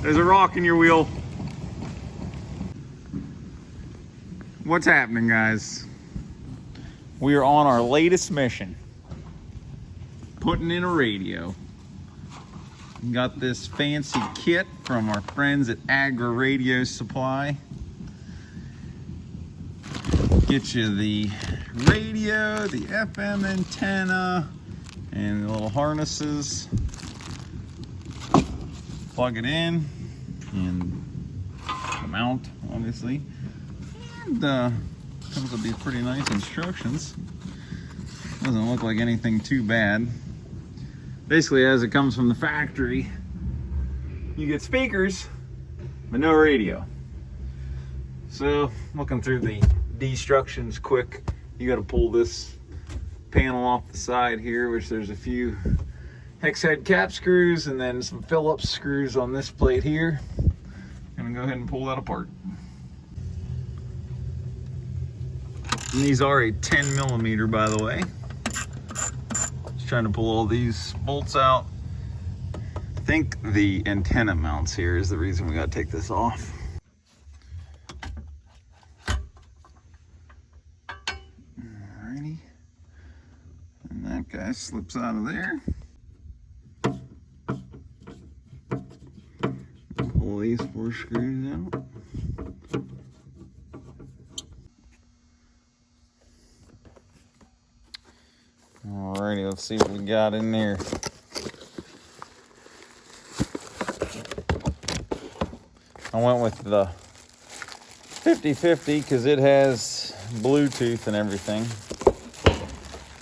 There's a rock in your wheel. What's happening, guys? We are on our latest mission. Putting in a radio. Got this fancy kit from our friends at Agra Radio Supply. Get you the radio, the FM antenna, and the little harnesses. Plug it in, and the mount, obviously. And comes with these pretty nice instructions. Doesn't look like anything too bad. Basically, as it comes from the factory, you get speakers, but no radio. So, looking through the instructions quick, you got to pull this panel off the side here, which there's a few hex head cap screws and then some Phillips screws on this plate here. Gonna go ahead and pull that apart. And these are a 10 millimeter, by the way. Just trying to pull all these bolts out. I think the antenna mounts here is the reason we gotta take this off. Alrighty. And that guy slips out of there. Pull these 4 screws out. Alrighty, let's see what we got in there. I went with the 50/50 because it has Bluetooth and everything.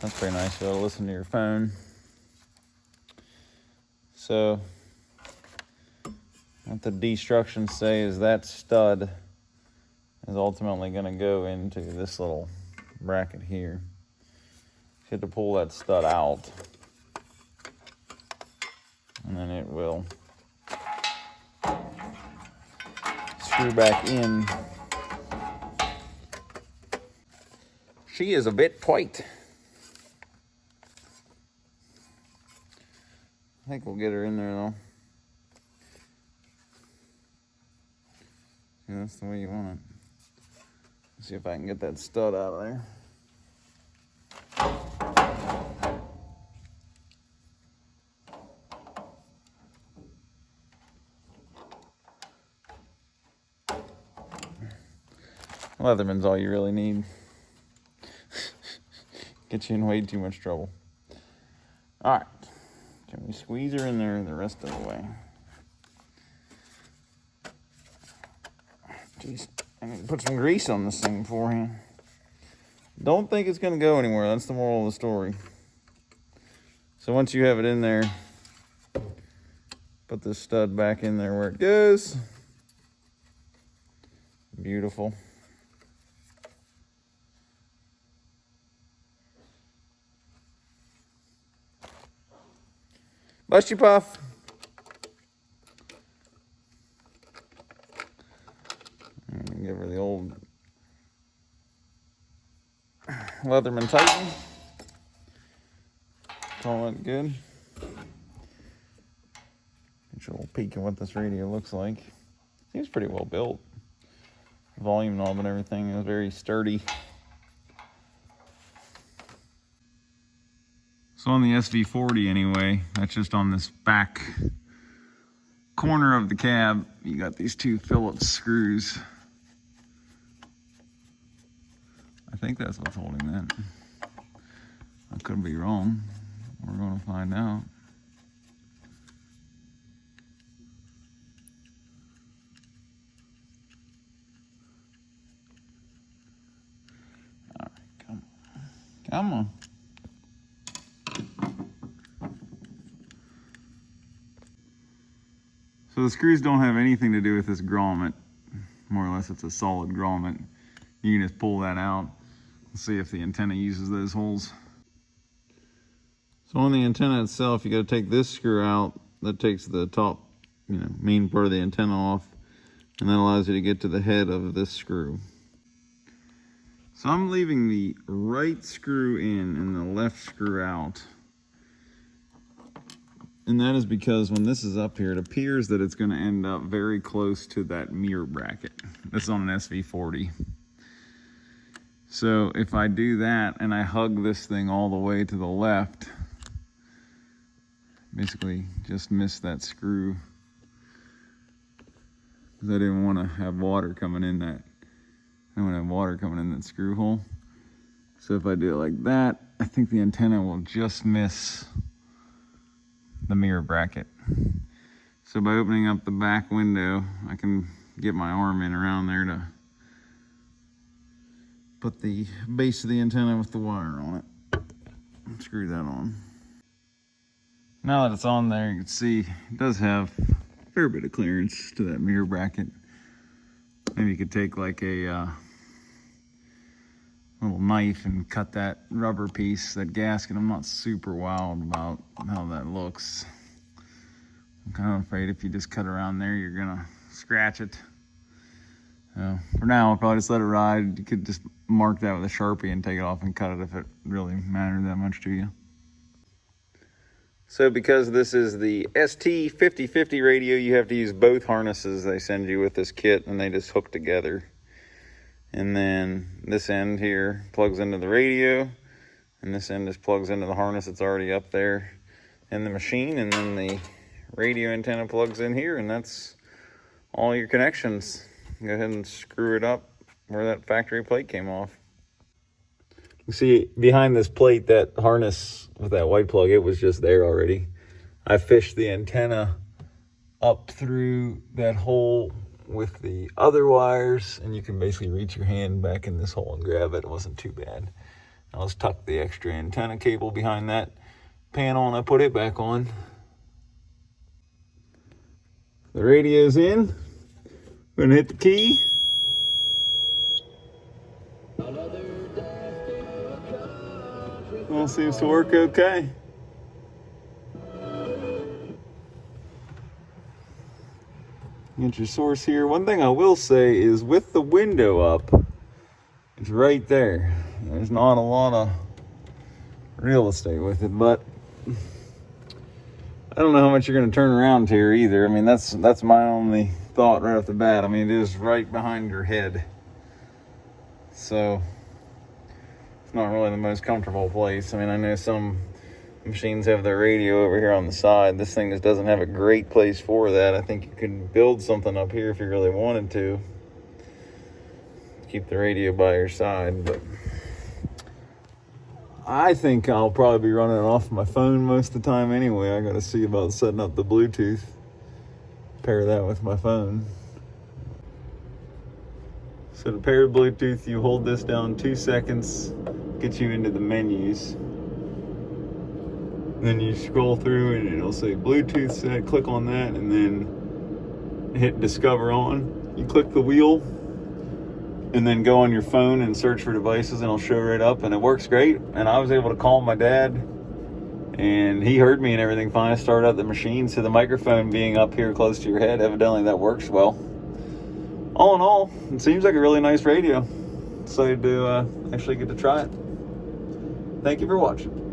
That's pretty nice. You'll listen to your phone. So, what the instructions say is that stud is ultimately going to go into this little bracket here. You have to pull that stud out, and then it will screw back in. She is a bit tight. I think we'll get her in there though. Yeah, that's the way you want it. Let's see if I can get that stud out of there. Leatherman's all you really need. Get you in way too much trouble. All right, can we squeeze her in there the rest of the way? Jeez, I need to put some grease on this thing beforehand. Don't think it's gonna go anywhere. That's the moral of the story. So once you have it in there, put this stud back in there where it goes. Beautiful. Bust you, Puff. Give her the old Leatherman Titan. Call it good. Get you a little peek at what this radio looks like. Seems pretty well built. Volume knob and everything is very sturdy. So on the SV-40 anyway, that's just on this back corner of the cab. You got these 2 Phillips screws. I think that's what's holding that. I could be wrong. We're going to find out. All right, come on. Come on. So the screws don't have anything to do with this grommet. More or less, it's a solid grommet. You can just pull that out. Let's see if the antenna uses those holes. So on the antenna itself, you got to take this screw out. That takes the top, main part of the antenna off, and that allows you to get to the head of this screw. So I'm leaving the right screw in and the left screw out. And that is because when this is up here, it appears that it's going to end up very close to that mirror bracket. This is on an SV-40. So if I do that and I hug this thing all the way to the left, basically just miss that screw, because I didn't want to have water coming in that. I don't want to have water coming in that screw hole. So if I do it like that, I think the antenna will just miss the mirror bracket. So by opening up the back window, I can get my arm in around there to put the base of the antenna with the wire on it. Screw that on. Now that it's on there, you can see it does have a fair bit of clearance to that mirror bracket. Maybe you could take like a little knife and cut that rubber piece, that gasket. I'm not super wild about how that looks. I'm kind of afraid if you just cut around there, you're gonna scratch it. So for now, I'll probably just let it ride. You could just mark that with a Sharpie and take it off and cut it if it really mattered that much to you. So because this is the ST-5050 radio, you have to use both harnesses they send you with this kit, and they just hook together. And then this end here plugs into the radio, and this end just plugs into the harness that's already up there in the machine, and then the radio antenna plugs in here, and that's all your connections. Go ahead and screw it up where that factory plate came off. You see behind this plate, that harness with that white plug, it was just there already. I fished the antenna up through that hole with the other wires, and you can basically reach your hand back in this hole and grab it. It wasn't too bad. Now let's tuck the extra antenna cable behind that panel, and I put it back on. The radio's in. We're gonna hit the key. All seems to work okay. Get your source here. One thing I will say is with the window up, it's right there. There's not a lot of real estate with it, but I don't know how much you're going to turn around here either. I mean, that's my only thought right off the bat. I mean, it is right behind your head, so it's not really the most comfortable place. I mean, I know some machines have their radio over here on the side. This thing just doesn't have a great place for that. I think you could build something up here if you really wanted to. Keep the radio by your side, but I think I'll probably be running it off my phone most of the time anyway. I gotta see about setting up the Bluetooth. Pair that with my phone. So to pair Bluetooth, you hold this down 2 seconds, gets you into the menus. Then you scroll through and it'll say Bluetooth set, click on that, and then hit discover on. You click the wheel and then go on your phone and search for devices, and it'll show right up, and it works great. And I was able to call my dad, and he heard me and everything fine. I started up the machine, so the microphone being up here close to your head, evidently that works well. All in all, it seems like a really nice radio. Excited to actually get to try it. Thank you for watching.